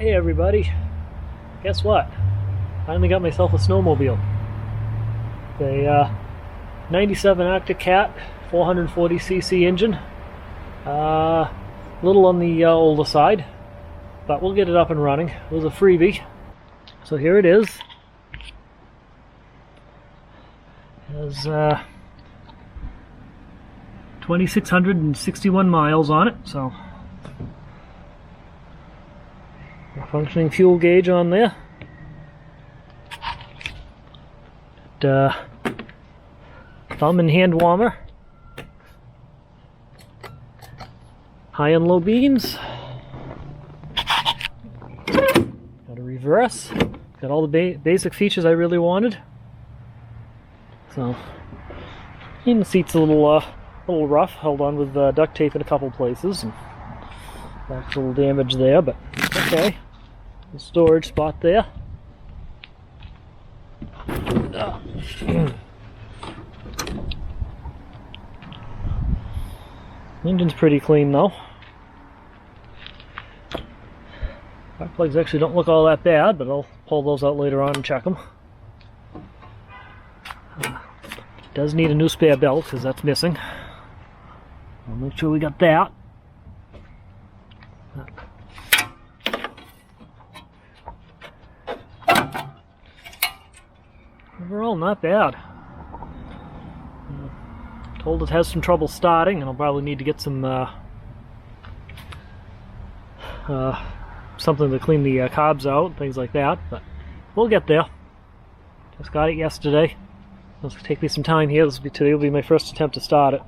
Hey everybody, guess what? Finally got myself a snowmobile. The 97 Arctic Cat 440cc engine. A little on the older side, but we'll get it up and running. It was a freebie. So here it is. It has 2,661 miles on it, so a functioning fuel gauge on there. Thumb and hand warmer. High and low beams. Got a reverse. Got all the basic features I really wanted. So, and the seat's a little rough. Held on with duct tape in a couple places, and back's a little damage there, but okay. The storage spot there. Engine's pretty clean though. Spark plugs actually don't look all that bad, but I'll pull those out later on and check them. Does need a new spare belt because that's missing. I'll make sure we got that. Overall, not bad. Told it has some trouble starting, and I'll probably need to get some something to clean the cobs out, things like that. But we'll get there. Just got it yesterday. It'll take me some time here. Today will be my first attempt to start it.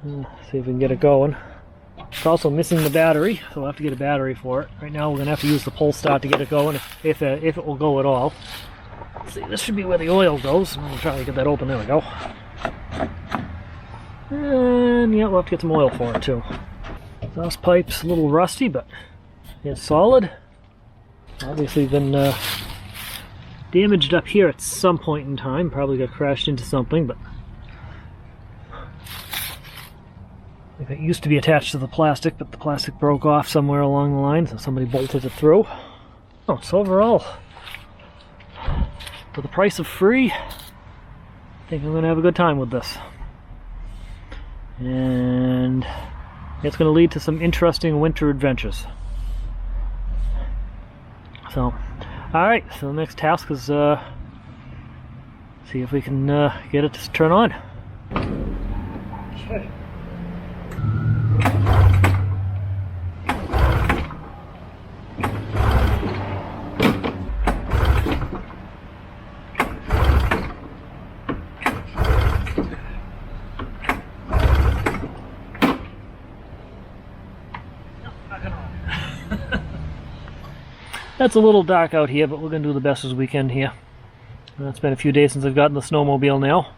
See if we can get it going. It's also missing the battery, so we'll have to get a battery for it. Right now, we're gonna have to use the pull start to get it going, if it will go at all. Let's see, this should be where the oil goes. We'll try to get that open. There we go. And yeah, we'll have to get some oil for it too. Exhaust pipe's a little rusty, but it's solid. Obviously been damaged up here at some point in time. Probably got crashed into something, but I think it used to be attached to the plastic, but the plastic broke off somewhere along the line, so somebody bolted it through. Oh, so overall, for the price of free, I think I'm going to have a good time with this. And it's going to lead to some interesting winter adventures. So, alright, so the next task is see if we can get it to turn on. Okay. It's a little dark out here, but we're going to do the best as we can here. It's been a few days since I've gotten the snowmobile now.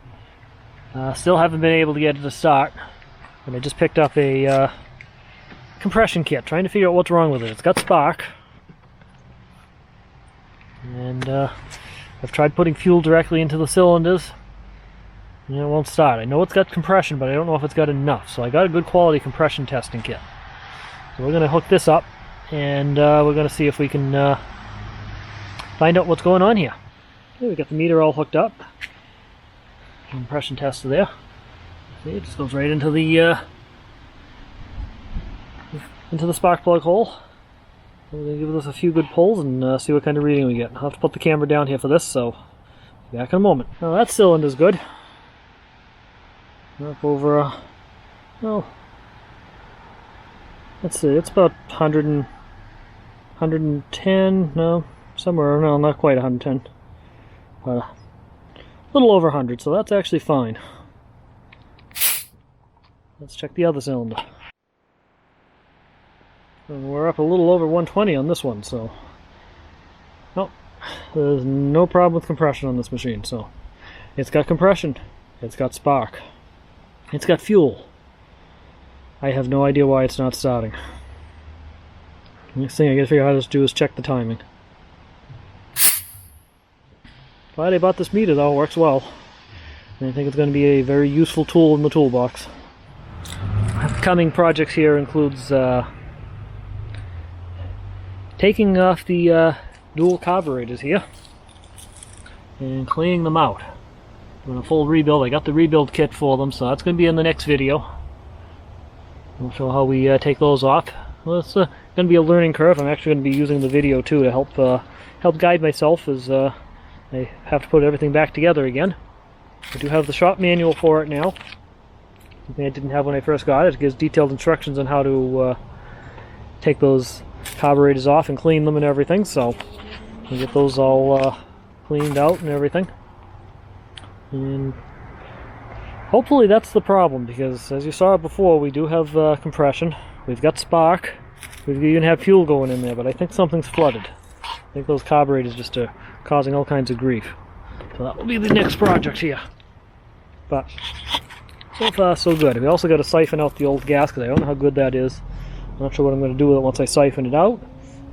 Still haven't been able to get it to start. And I just picked up a compression kit, trying to figure out what's wrong with it. It's got spark. And I've tried putting fuel directly into the cylinders. And it won't start. I know it's got compression, but I don't know if it's got enough. So I got a good quality compression testing kit. So we're going to hook this up. And we're going to see if we can find out what's going on here. Okay, we got the meter all hooked up. Compression tester there. See, it just goes right into the spark plug hole. So we're going to give this a few good pulls and see what kind of reading we get. I'll have to put the camera down here for this, so be back in a moment. Now that cylinder's good. Up over, well, let's see, it's about 110, no, somewhere, no, not quite 110, but a little over 100, so that's actually fine. Let's check the other cylinder. And we're up a little over 120 on this one, so no, there's no problem with compression on this machine. So it's got compression, it's got spark, it's got fuel. I have no idea why it's not starting. Next thing I gotta figure out how to do is check the timing. Glad I bought this meter though, it works well. And I think it's going to be a very useful tool in the toolbox. Upcoming projects here includes taking off the dual carburetors here and cleaning them out. Doing a full rebuild. I got the rebuild kit for them, so that's going to be in the next video. I'll show how we take those off. Well, it's going to be a learning curve. I'm actually going to be using the video too to help guide myself as I have to put everything back together again. I do have the shop manual for it now. Something I didn't have when I first got it. It gives detailed instructions on how to take those carburetors off and clean them and everything. So we'll get those all cleaned out and everything. And hopefully that's the problem, because as you saw before, we do have compression. We've got spark. We even have fuel going in there, but I think something's flooded. I think those carburetors just are causing all kinds of grief. So that will be the next project here. But so far so good. We also got to siphon out the old gas, because I don't know how good that is. I'm not sure what I'm going to do with it once I siphon it out,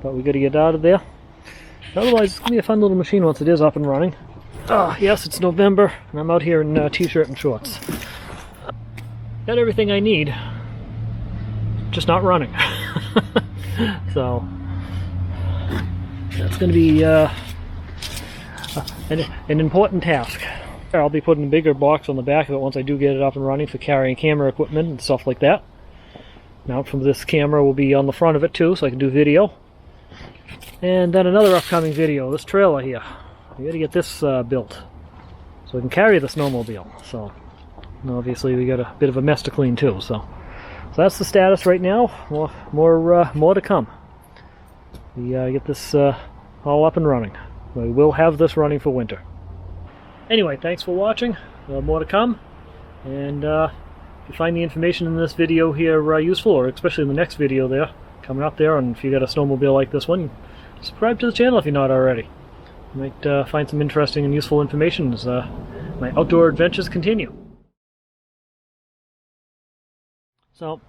but we got to get out of there. Otherwise, it's going to be a fun little machine once it is up and running. Yes, it's November, and I'm out here in t-shirt and shorts. Got everything I need, just not running. So that's going to be an important task. I'll be putting a bigger box on the back of it once I do get it up and running for carrying camera equipment and stuff like that. Mount from this camera will be on the front of it too, so I can do video. And then another upcoming video, this trailer here. We got to get this built so we can carry the snowmobile. So obviously we got a bit of a mess to clean too. So that's the status right now. More to come. We get this all up and running. We will have this running for winter. Anyway, thanks for watching. More to come. And if you find the information in this video here useful, or especially in the next video there coming up there, and if you got a snowmobile like this one, subscribe to the channel if you're not already. You might find some interesting and useful information as my outdoor adventures continue. So,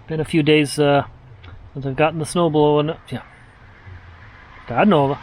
been a few days since I've gotten the snowblower. Yeah, starting over.